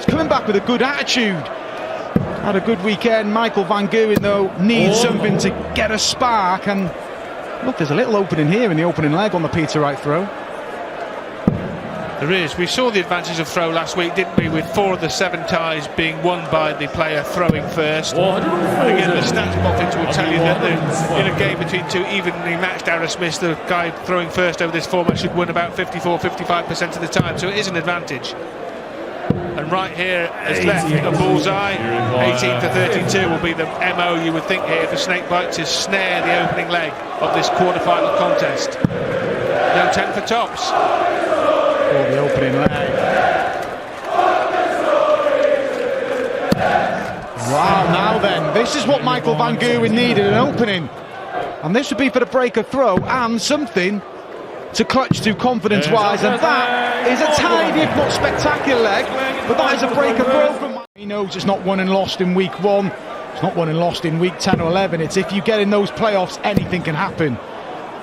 coming back with a good attitude. Had a good weekend. Michael Van Gerwen, though, needs something to get a spark. And look, there's a little opening here in the opening leg on the Peter Wright throw. There is. We saw the advantage of throw last week, didn't we, with 4 of the 7 ties being won by the player throwing first. And again, the stats boxes will tell you that in a game between 2 evenly matched Aerosmiths, the guy throwing first over this format should win about 54-55% of the time, so it is an advantage. And right here has left a bullseye. 18 to 32 will be the MO, you would think, here for Snakebite to snare the opening leg of this quarter-final contest. No 10 for tops. For the opening leg. Wow, now then, this is what Michael Van Gerwen needed, an opening. And this would be for the breaker throw and something to clutch to confidence-wise, and that is a tiny, if not spectacular leg, but that is a breaker throw from... He knows it's not won and lost in week 1, it's not won and lost in week 10 or 11, it's if you get in those playoffs, anything can happen.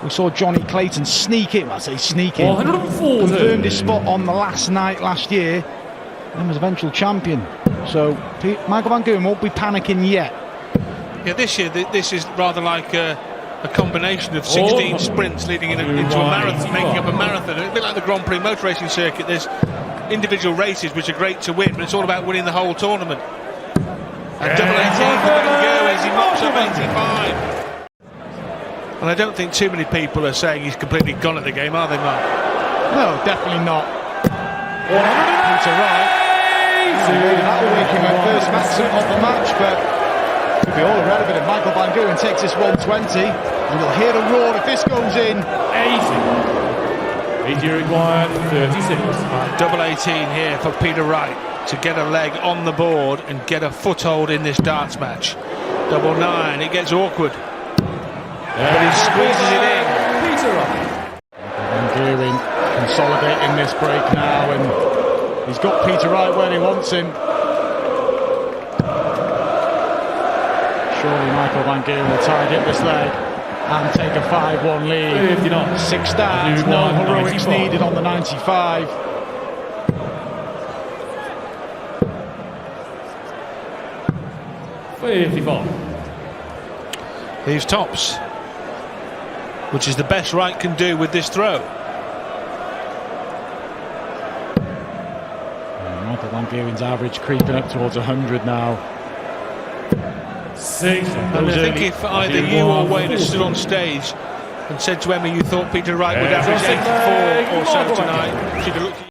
We saw Johnny Clayton sneak in, I say sneak in, confirmed his spot on the last night last year, and was eventual champion. So Michael Van Gerwen won't be panicking yet. Yeah, this year this is rather like a combination of 16 sprints leading into a marathon, making up a marathon. A bit like the Grand Prix motor racing circuit. There's individual races which are great to win, but it's all about winning the whole tournament. And double 18 for Van Gerwen as he mops up 85. And I don't think too many people are saying he's completely gone at the game, are they, Mark? No, definitely not. Peter Wright. That will make him a first maximum of the match, but could be all irrelevant if Michael Van Gerwen takes this 120. And you'll hear the roar if this goes in. 80 required, 36. Double 18 here for Peter Wright to get a leg on the board and get a foothold in this darts match. Double 9, it gets awkward. But he squeezes it in. Peter Wright. Van Gerwen consolidating this break now, and he's got Peter Wright where he wants him. Surely Michael Van Gerwen will target this leg and take a 5-1 lead. 6 starts, no heroics needed on the 95. Leaves tops, which is the best Wright can do with this throw. Michael Van Gerwen's average creeping up towards 100 now. 6. And I think if either you or Wayne had stood on stage and said to Emma you thought Peter Wright would average 84 or so tonight, she'd have looked at you.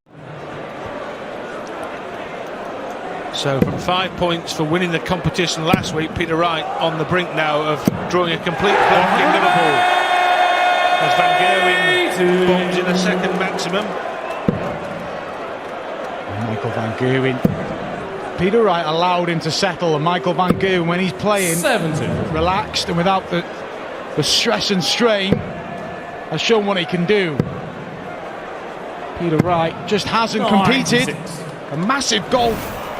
So from 5 points for winning the competition last week, Peter Wright on the brink now of drawing a complete block in Liverpool. As Van Gerwen bombs in a second maximum. Michael Van Gerwen. Peter Wright allowed him to settle, and Michael Van Gerwen, when he's playing 70, relaxed and without the stress and strain, has shown what he can do. Peter Wright just hasn't competed. A massive gulf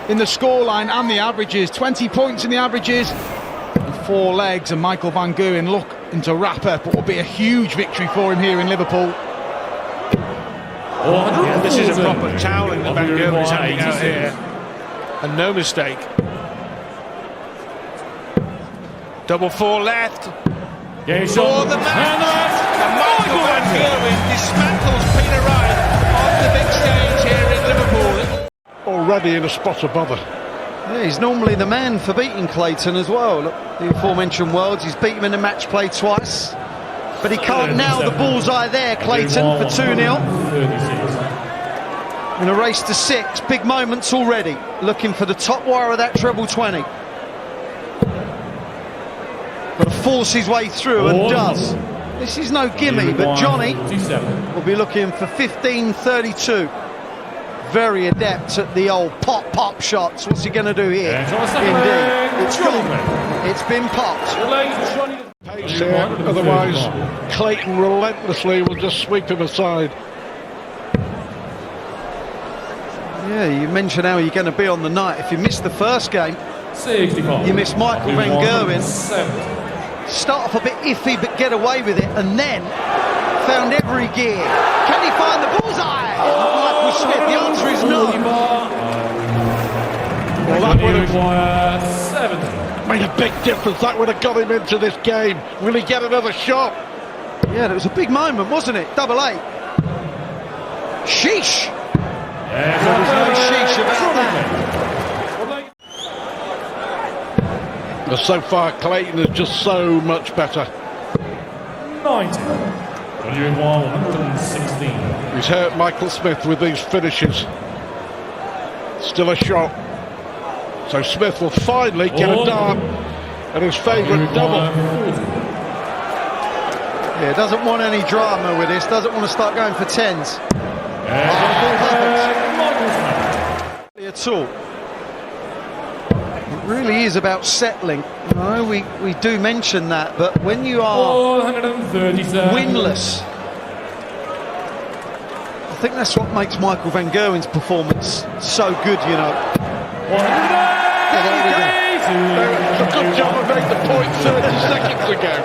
in the scoreline and the averages. 20 points in the averages and 4 legs, and Michael Van Gerwen looking to wrap up what will be a huge victory for him here in Liverpool. Yeah, this is a proper toweling that Van Gerwen is handing out here. And no mistake. Double 4 left. For the match. And Michael Van Gerwen dismantles Peter Wright on the big stage here in Liverpool. Already in a spot above her. Yeah, he's normally the man for beating Clayton as well. Look, the aforementioned Worlds, he's beat him in the match play twice. But he can't nail the bullseye there, Clayton, for 2-0. In a race to 6, big moments already. Looking for the top wire of that treble 20. Got to force his way through, and does. This is no gimme, but Johnny will be looking for 15.32. Very adept at the old pop shots. What's he going to do here? Indeed, it's gone. It's been popped. Pace here, otherwise Clayton relentlessly will just sweep him aside. Yeah, you mentioned how you're going to be on the night. If you missed the first game, 65. you missed Michael Van Gerwen. Start off a bit iffy, but get away with it, and then found every gear. Can he find the bullseye? Michael Smith, the answer is no. require 70. Made a big difference. That would have got him into this game. Will he get another shot? Yeah, it was a big moment, wasn't it? Double 8. Sheesh! There's There was no sheesh about that. But so far, Clayton is just so much better. 90. Johnny require 116. He's hurt Michael Smith with these finishes. Still a shot. So Smith will finally get a dart and his favourite double. Yeah, doesn't want any drama with this, doesn't want to start going for 10s. At all. It really is about settling. You know, we do mention that, but when you are 437. winless, I think that's what makes Michael van Gerwen's performance so good, you know. It's a good job of making the point 30 seconds ago.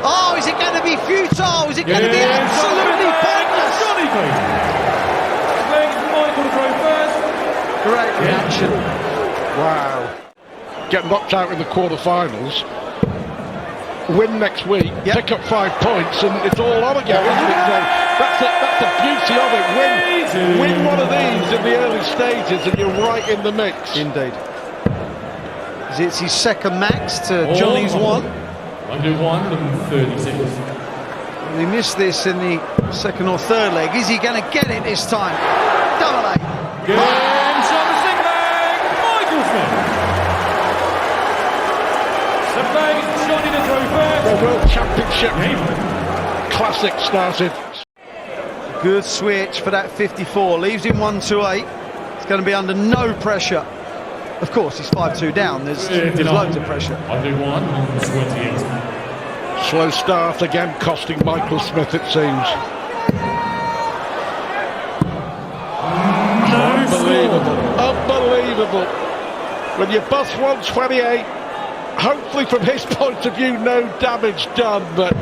Oh, is it going to be futile? Is it going to be absolutely pointless? Johnny Clayton. Michael to throw first. Great reaction. Wow. Get knocked out in the quarterfinals. Win next week, pick up 5 points, and it's all on again, isn't it? So that's the beauty of it. Win one of these in the early stages, and you're right in the mix. Indeed. It's his second max to Johnny's one. 136. He missed this in the second or third leg. Is he going to get it this time? Double 8. Game shot the second leg. Michael Smith. Seventh leg, Johnny to throw first. The World Championship Classic started. Good switch for that 54. Leaves him 1-8. It's going to be under no pressure. Of course, he's 5-2 down. There's loads of pressure. 128. Slow start again, costing Michael Smith, it seems. Unbelievable. When you bust 128, hopefully from his point of view, no damage done, but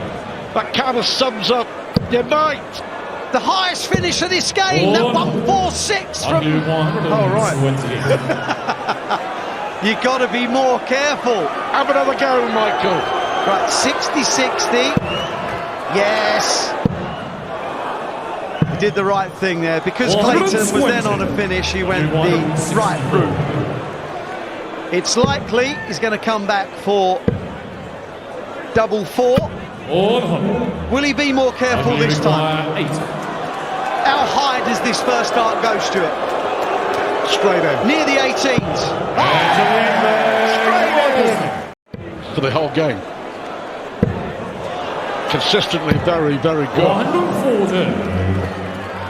that kind of sums up your night. The highest finish of this game, that 146 from... Oh, right. You've got to be more careful. Have another go, Michael. Right, 60-60. Yes. He did the right thing there. Because Clayton was then on a finish, he went the right route. It's likely he's going to come back for double 4. Will he be more careful this time? How high does this first dart go, Stuart? Straight in. Near the 18s. For the whole game. Consistently very, very good. 140.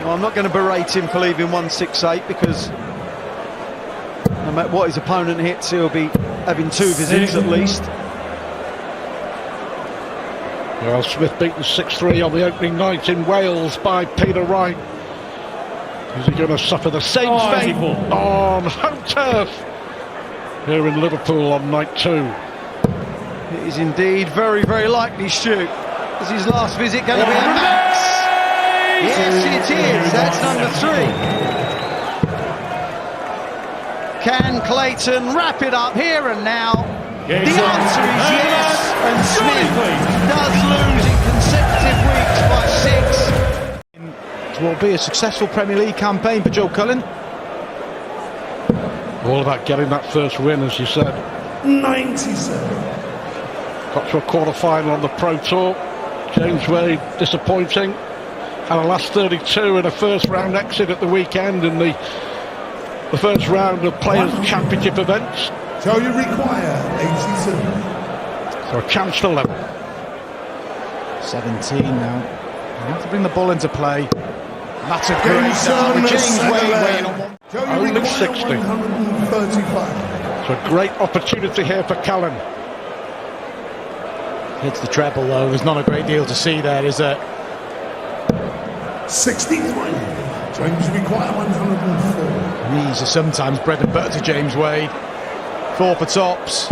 Well, I'm not going to berate him for leaving 168 because no matter what his opponent hits, he'll be having 2 visits at least. Well, Smith beaten 6-3 on the opening night in Wales by Peter Wright. Is he going to suffer the same fate on home turf here in Liverpool on night 2? It is indeed very, very likely, Stu. Is his last visit going to be a max? Yes, it is. That's number 3. Can Clayton wrap it up here and now? The answer is yes, and Smith does lose in consecutive weeks by 6. It will be a successful Premier League campaign for Joe Cullen. All about getting that first win, as you said. 97. Got to a quarter-final on the Pro Tour. James Wade disappointing. Had a last 32 and a first-round exit at the weekend in the first round of Players' Championship events. So you require 82. So a chance to level. 17 now. You have to bring the ball into play. That's a great start. James Wade weighing on one. Only 60. 135. So a great opportunity here for Cullen. Hits the treble though. There's not a great deal to see there, is there? 63. James require 104. These are sometimes bread and butter to James Wade. 4 for tops.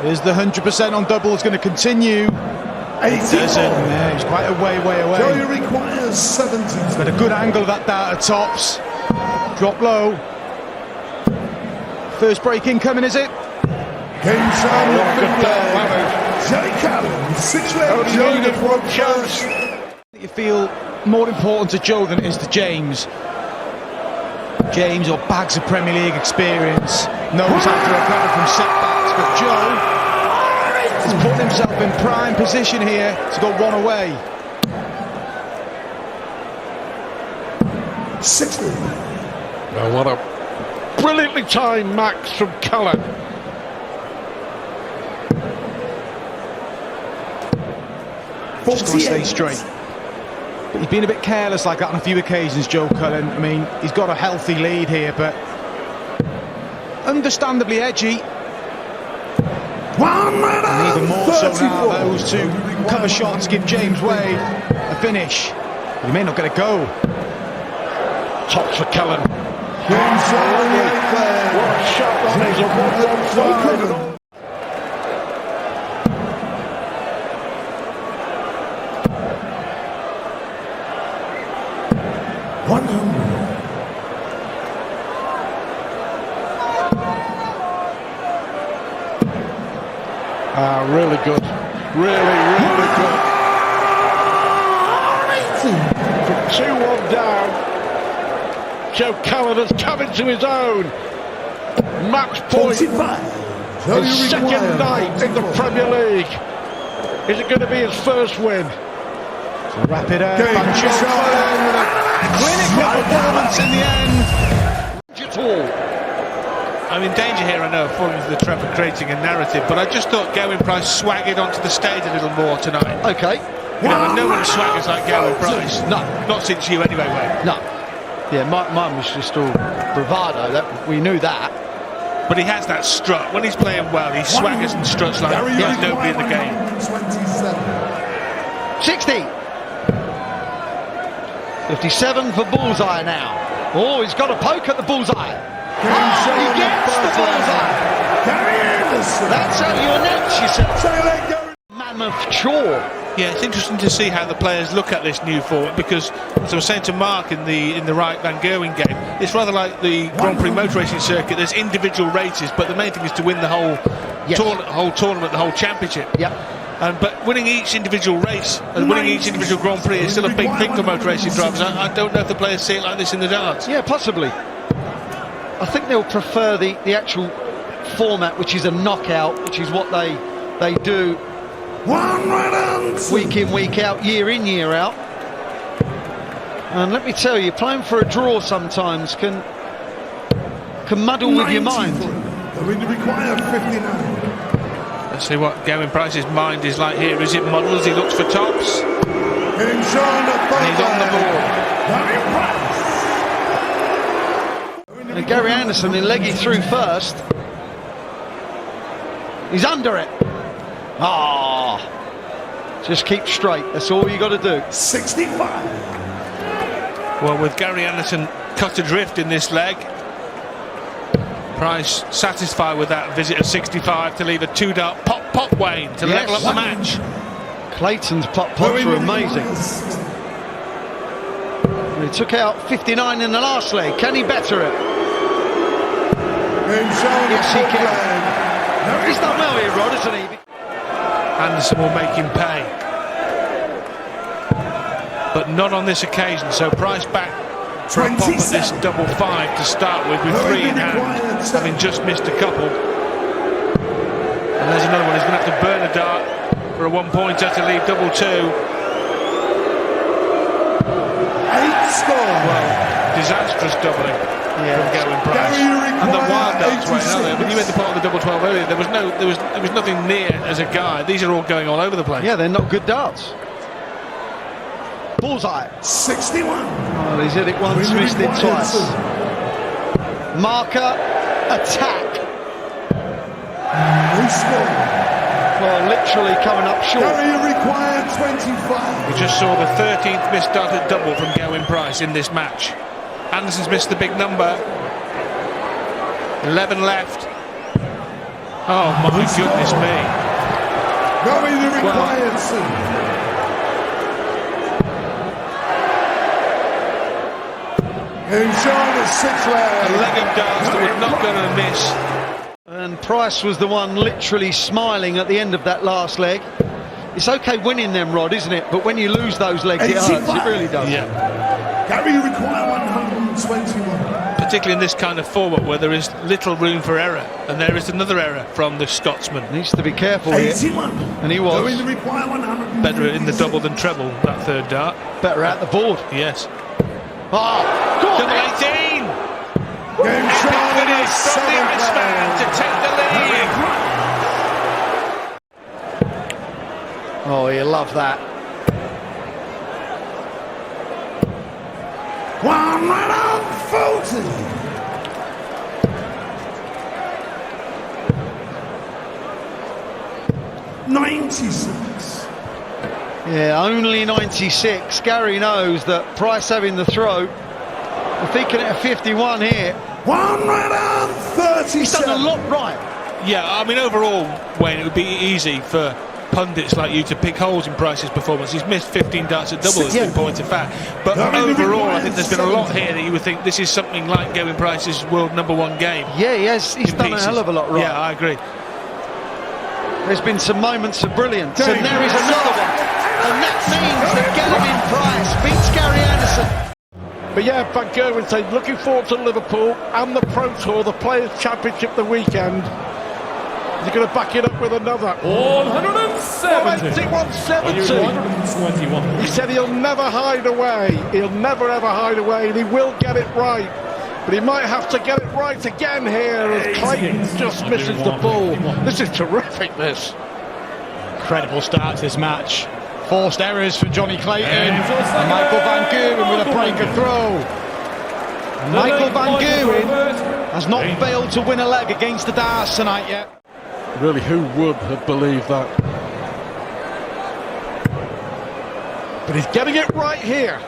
Is the 100% on doubles going to continue? 84. Yeah, he's quite a way away. Joey requires 70. Got a good angle of that dart at tops. Drop low. First break incoming, is it? Game time. Joey Cullen, 6 legs. Joey the front chance. You feel more important to Joe than it is to James. James, or bags of Premier League experience, knows how to recover from setbacks, but Joe has put himself in prime position here to go one away. 60. Oh, what a brilliantly timed max from Cullen. Just got to stay straight. But he's been a bit careless like that on a few occasions, Joe Cullen. I mean, he's got a healthy lead here, but understandably edgy. And even more so now, those two cover shots give James Wade a finish. He may not get a go. Top for Cullen. Game time. What a shot that is, a 1-1-5. 100. Really good. Really good. From 2-1 down, Joe Cullen has come into his own. Match point. 45. His second night in the Premier League. Is it going to be his first win? Wrap it up. Game And Joe Cullen with a clinical performance in the end. At all. I'm in danger here, I know, of falling into the trap of creating a narrative, but I just thought Gerwen Price swaggered onto the stage a little more tonight. Okay. You know, and no one swaggers like Gerwen Price. No. Not since you anyway, Wayne. No. Yeah, mine was just all bravado. That we knew that. But he has that strut. When he's playing well, he swaggers and struts like there's nobody in the game. 27. 60. 57 for bullseye now. Oh, he's got a poke at the bullseye. He gets the bullseye. That's how you announce yourself. Mammoth chore. Yeah, it's interesting to see how the players look at this new format, because, as I was saying to Mark in the Wright Van Gerwen game, it's rather like the Grand Prix motor racing circuit. There's individual races, but the main thing is to win the whole tournament, the whole championship. Yep. But winning each individual race and winning each individual Grand Prix is still a big thing for motor racing drivers. I don't know if the players see it like this in the darts. Yeah, possibly. I think they'll prefer the actual format, which is a knockout, which is what they do week in, week out, year in, year out. And let me tell you, playing for a draw sometimes can muddle with your mind. Going to require 59. Let's see what Gerwen Price's mind is like here. Is it muddled as he looks for tops? And he's on the board. And Gary Anderson in leggy through first. He's under it. Ah, just keep straight. That's all you got to do. 65. Well, with Gary Anderson cut adrift in this leg, Price satisfied with that visit of 65 to leave a 2-dart pop Wayne to level up the match. Clayton's pops were amazing. He took out 59 in the last leg. Can he better it? Yes, he can. He's done well here, Rod, isn't he? Anderson will make him pay, but not on this occasion. So Price back for a pop at this double 5 to start with 3 in hand, having just missed a couple. And there's another one. He's going to have to burn a dart for a 1-pointer to leave double 2. 8 score. Well, disastrous doubling from Gerwen Price. And the wild darts went earlier. But you made the part of the double 12 earlier. There was nothing near as a guide. These are all going all over the place. Yeah, they're not good darts. Bullseye. 61. Oh, he's hit it once, missed it twice. Marker, attack. No score. Well, literally coming up short. Carrier required 25. We just saw the 13th missed dart at double from Gerwen Price in this match. Anderson's missed the big number. 11 left. Oh my goodness me. Carrier required 2. Enjoy the six A leg. leg of darts that we're not going to miss. And Price was the one literally smiling at the end of that last leg. It's okay winning them, Rod, isn't it? But when you lose those legs, it hurts. It really does. Yeah. Gary, you require 121. Particularly in this kind of format where there is little room for error, and there is another error from the Scotsman. Needs to be careful here. 81. And he was. Going to require 100. Better in the double than treble, that third dart. Better at the board. Yes. Oh, go on. Double 18! Game shot Finish from the Iceman to take the lead. Oh, you love that. 140. $96. Yeah, only 96. Gary knows that Price having the throw. If he can hit a 51 here, 137. he's done a lot right. Yeah, I mean, overall, Wayne, it would be easy for pundits like you to pick holes in Price's performance. He's missed 15 darts at double, it's been pointed fact. But overall, I think there's been a lot here that you would think this is something like Gerwen Price's world #1 game. Yeah, he's done a hell of a lot right. Yeah, I agree. There's been some moments of brilliance, and there is another one. And that means that Gerwen Price beats Gary Anderson. But yeah, Van Gerwen said, looking forward to Liverpool and the Pro Tour, the Players' Championship the weekend. He's going to back it up with another. 170. 170. He said he'll never hide away. He'll never ever hide away, and he will get it right. But he might have to get it right again here as Clayton just misses the ball. This is terrific, this. Incredible start to this match. Forced errors for Johnny Clayton. And Michael Van Gerwen with a breaker throw. And Michael Van Gerwen has not failed to win a leg against the darts tonight yet. Really, who would have believed that? But he's getting it right here.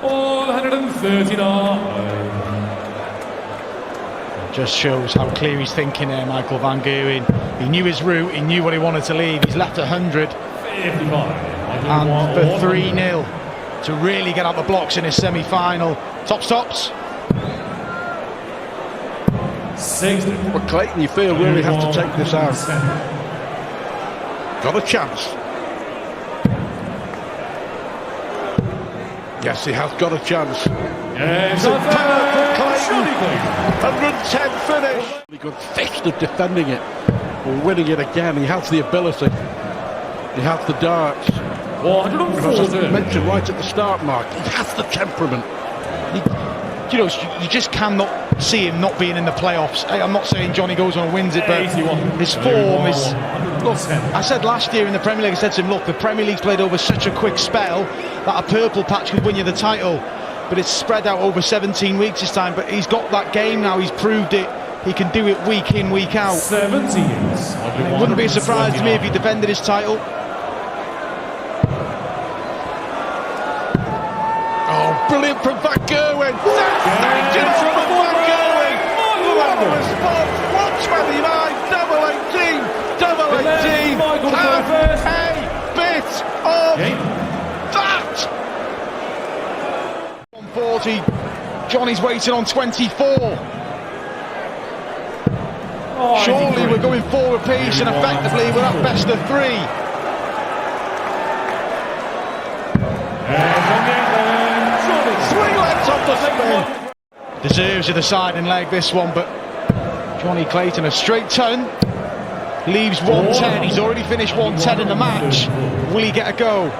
139. Just shows how clear he's thinking there, Michael Van Gerwen. He knew his route, he knew what he wanted to leave. He's left 100. 55. And for 3-0 to really get out the blocks in his semi-final. Tops. 60. But Clayton, you feel, really have to take this out. Got a chance. Yes, he has got a chance. Superb from Clayton. 110 finish. Really good fist of defending it. Or winning it again. He has the ability. He has the darts. As I 140. mentioned right at the start, Mark, he has the temperament. You just cannot see him not being in the playoffs. Hey, I'm not saying Johnny goes on and wins it, but 81. his form is... Look, 110. I said last year in the Premier League, I said to him, look, the Premier League's played over such a quick spell that a purple patch could win you the title. But it's spread out over 17 weeks this time. But he's got that game now, he's proved it. He can do it week in, week out. 70 years. It wouldn't be a surprise to me if he defended his title. Oh, brilliant from Van Gerwen. That's from Van Gerwen. Marvellous spot. 129, double 18. Michael Have first. a bit of that. 140. Johnny's waiting on 24. Surely we're going forward piece and effectively we're at best of 3. Swing legs off the spin. Deserves a deciding leg, this one, but Johnny Clayton, a straight ton, leaves 110. He's already finished 110 in the match. Will he get a go?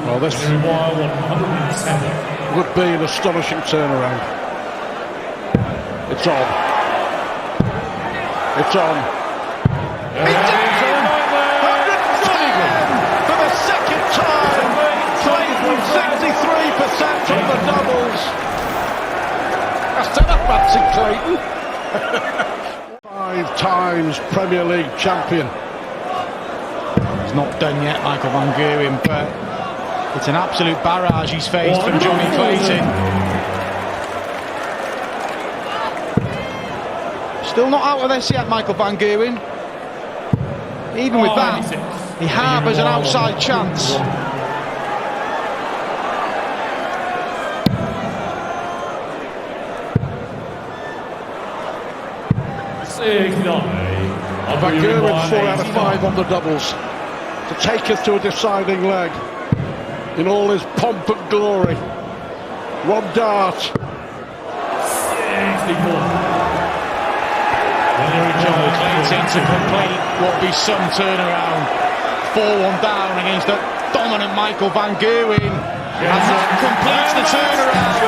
Well, this would be an astonishing turnaround. It's on. It's on. He did it! 110 for the second time. Clayton 63% on the doubles. I said I fancy Clayton. 5 times Premier League champion. He's not done yet, Michael Van Gerwen, but it's an absolute barrage he's faced from Johnny Clayton. Still not out of this yet, Michael Van Gerwen. Even with that, he harbours an outside chance. Van Gerwen 4 out of 5 on the doubles to take us to a deciding leg in all his pomp and glory. One dart. 64. Clayton to complete what will be some turnaround. 4-1 down against the dominant Michael Van Gerwen. And that completes the turnaround.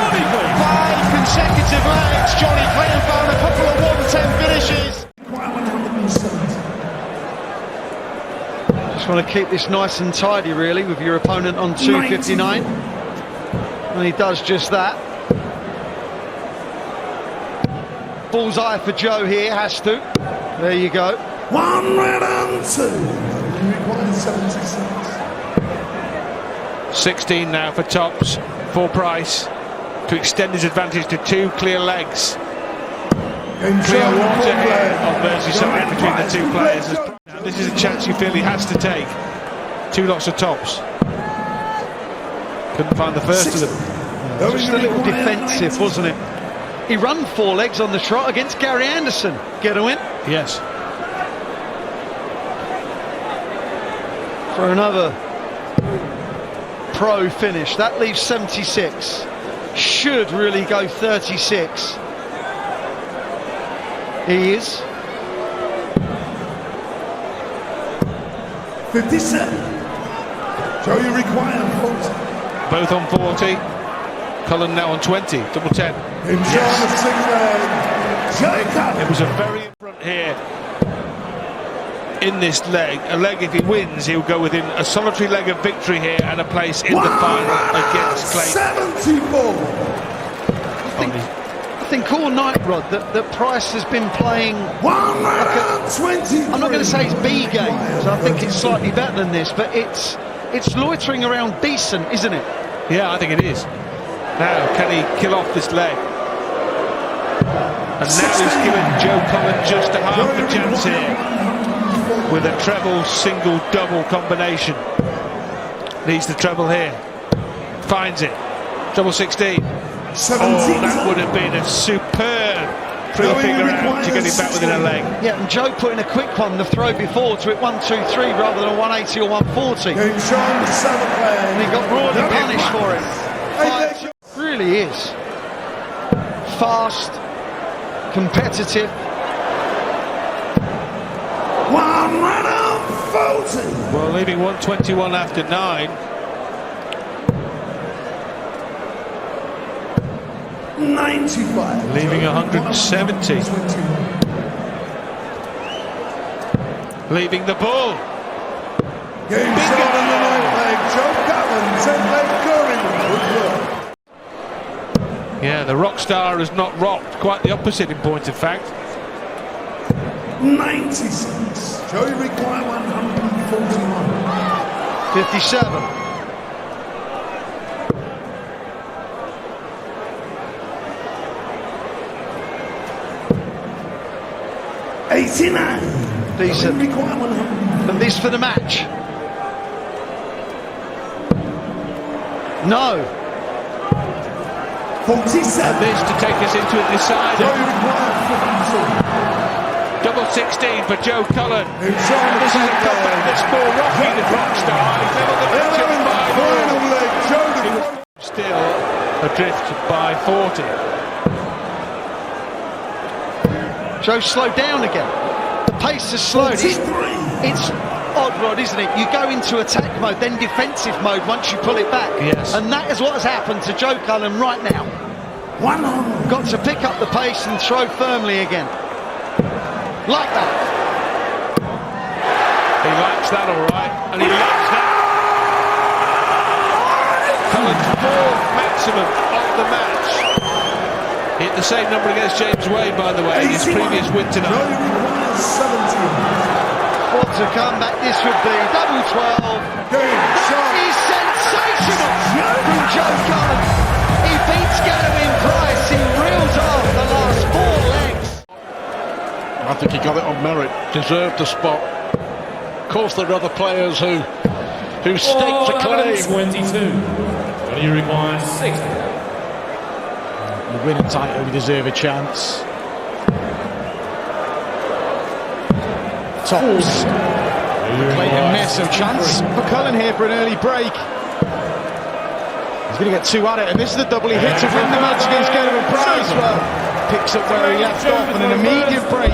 5 consecutive legs. Johnny Clayton found a couple of 110 finishes. Just want to keep this nice and tidy, really, with your opponent on 259. And he does just that. Bullseye for Joe here, has to. There you go. 102. Required 76. 16 now for Tops, for Price, to extend his advantage to 2 clear legs. 3 water here on Merseyside between the 2 players. And this is a chance you feel he has to take. 2 lots of Tops. Couldn't find the first of them. Just a little defensive, wasn't it? He ran 4 legs on the trot against Gary Anderson. Get a win. Yes. For another pro finish. That leaves 76. Should really go 36. He is. 57. Joe, you require 40. Both on 40. Cullen now on 20. Double 10. In charge of 6 leg. Joe Cullen. It was a very front here in this leg. A leg, if he wins, he'll go within a solitary leg of victory here and a place in the final against Clayton. 74. I think all night, Rod, that Price has been playing like 20. I'm not going to say it's B games. I think it's slightly better than this, but it's loitering around decent, isn't it? Yeah, I think it is. Now, can he kill off this leg? And now he's given Joe Cullen just a half a chance here with a treble, single, double combination. Needs the treble here. Finds it. Treble 16. 17. Oh, that would have been a superb three-finger out to get him back within a leg. Yeah, and Joe put in a quick one the throw before to hit 1, 2, 3 rather than a 180 or 140. Game shown 7 And he got royally punished for it. Really is. Fast, competitive. 140. Well, leaving 121 after 9. 95. Leaving 170. Leaving the ball. Game shown on the right leg. Joe Cullen, 10 leg going. Yeah, the rock star has not rocked. Quite the opposite in point of fact. 96. Joey require 141. 57. Decent. At least for the match. No. 47. And this to take us into a decider. Double 16 for Joe Cullen. And this is a comeback that's more rocky than Rockstar. He's leveled the match at 5-all. Still adrift by 40. Joe slowed down again. The pace has slowed. It's odd, Rod, isn't it? You go into attack mode, then defensive mode once you pull it back. Yes. And that is what has happened to Joe Cullen right now. Got to pick up the pace and throw firmly again. Like that. He likes that all right, and he likes that. Cullen's 4th maximum of the match. Hit the same number against James Wade, by the way, in his previous win tonight. What a comeback this would be. Double 12. That is sensational from Joe Cullen. He beats Gerwen Price. He reels off the last 4 legs. I think he got it on merit, deserved the spot. Of course, there are other players who staked a claim. 22. Johnny, you require 60. You win a title, you deserve a chance. tops. Clayton miss, so chance for Cullen here for an early break. He's going to get two at it, and this is the double he hit to win the match against Gerwen Price. Well, picks up where he left off, and an immediate break.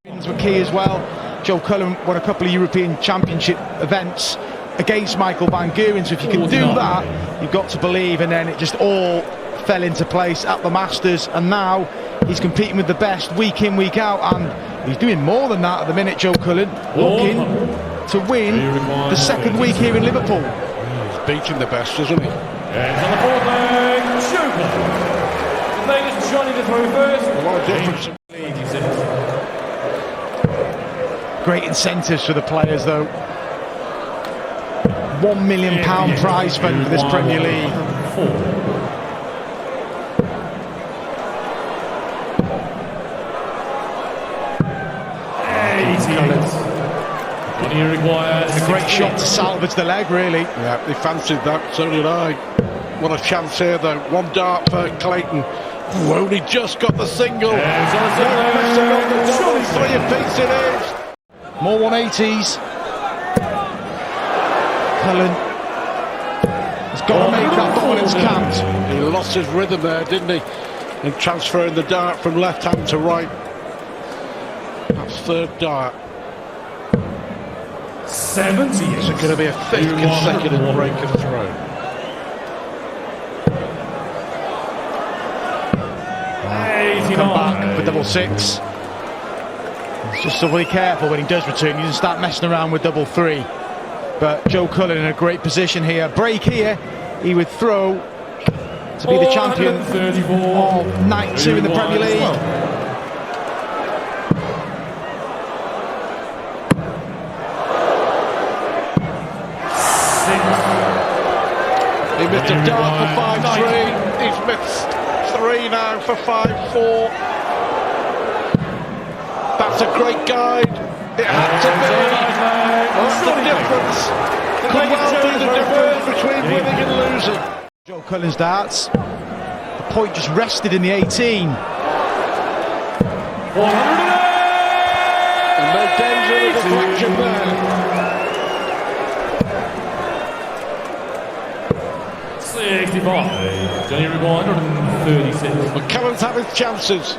Wins were key as well. Joe Cullen won a couple of European Championship events against Michael Van Gerwen, so if you can do that, you've got to believe, and then it just all fell into place at the Masters, and now he's competing with the best week in, week out, and he's doing more than that at the minute. Joe Cullen looking to win the second week here in Liverpool. He's beating the best, isn't he? And on the fourth leg, Joker. The leg is Johnny to throw first. A lot of difference. Great incentives for the players, though. £1 million prize fund for this Premier League. A great shot to salvage the leg, really. Yeah, they fancied that, so did I. What a chance here, though. One dart for Clayton. Ooh, only just got the single. Three apiece it is. More 180s. Cullen has got to make that dominance count. He lost his rhythm there, didn't he? In transferring the dart from left hand to right. That's third dart. 70. Is it going to be a fifth consecutive break of throw? Come back for double six. He's just so very careful when he does return. He doesn't start messing around with double three. But Joe Cullen in a great position here. Break here, he would throw to be the champion of night 2 in the Premier League. He missed a dart for 5-3. He's missed 3 now for 5-4. That's a great guide. It had to be. What's the difference? Could well be the difference between winning and losing. Joe Cullen's darts. The point just rested in the 18. And no danger of deflection there. 65. Johnny required 136. But Cullen's had his chances.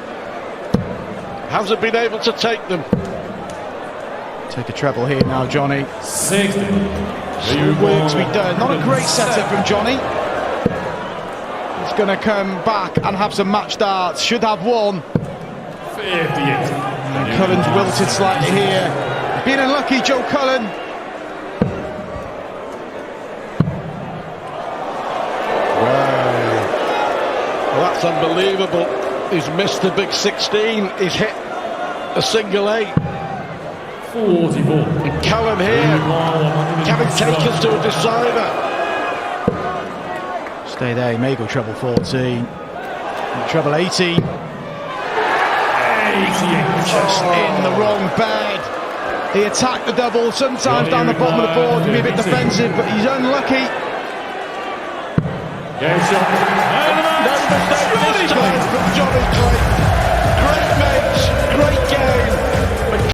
Hasn't been able to take them. Take a treble here now, Johnny. 60. Some work to be done. Not a great setup from Johnny. He's going to come back and have some match darts. Should have one. 58. And Cullen's wilted slightly here. Been unlucky, Joe Cullen. Well, that's unbelievable. He's missed the big 16. He's hit a single 8. 44. And Cullen here. Can he take us to a decider? Stay there, he may go treble 14. Treble 18. 88. Just in the wrong bed. He attacked the double, sometimes down the bottom of the board, can be a bit defensive, but he's unlucky. No mistake this time from Johnny Clayton. Great match, great game.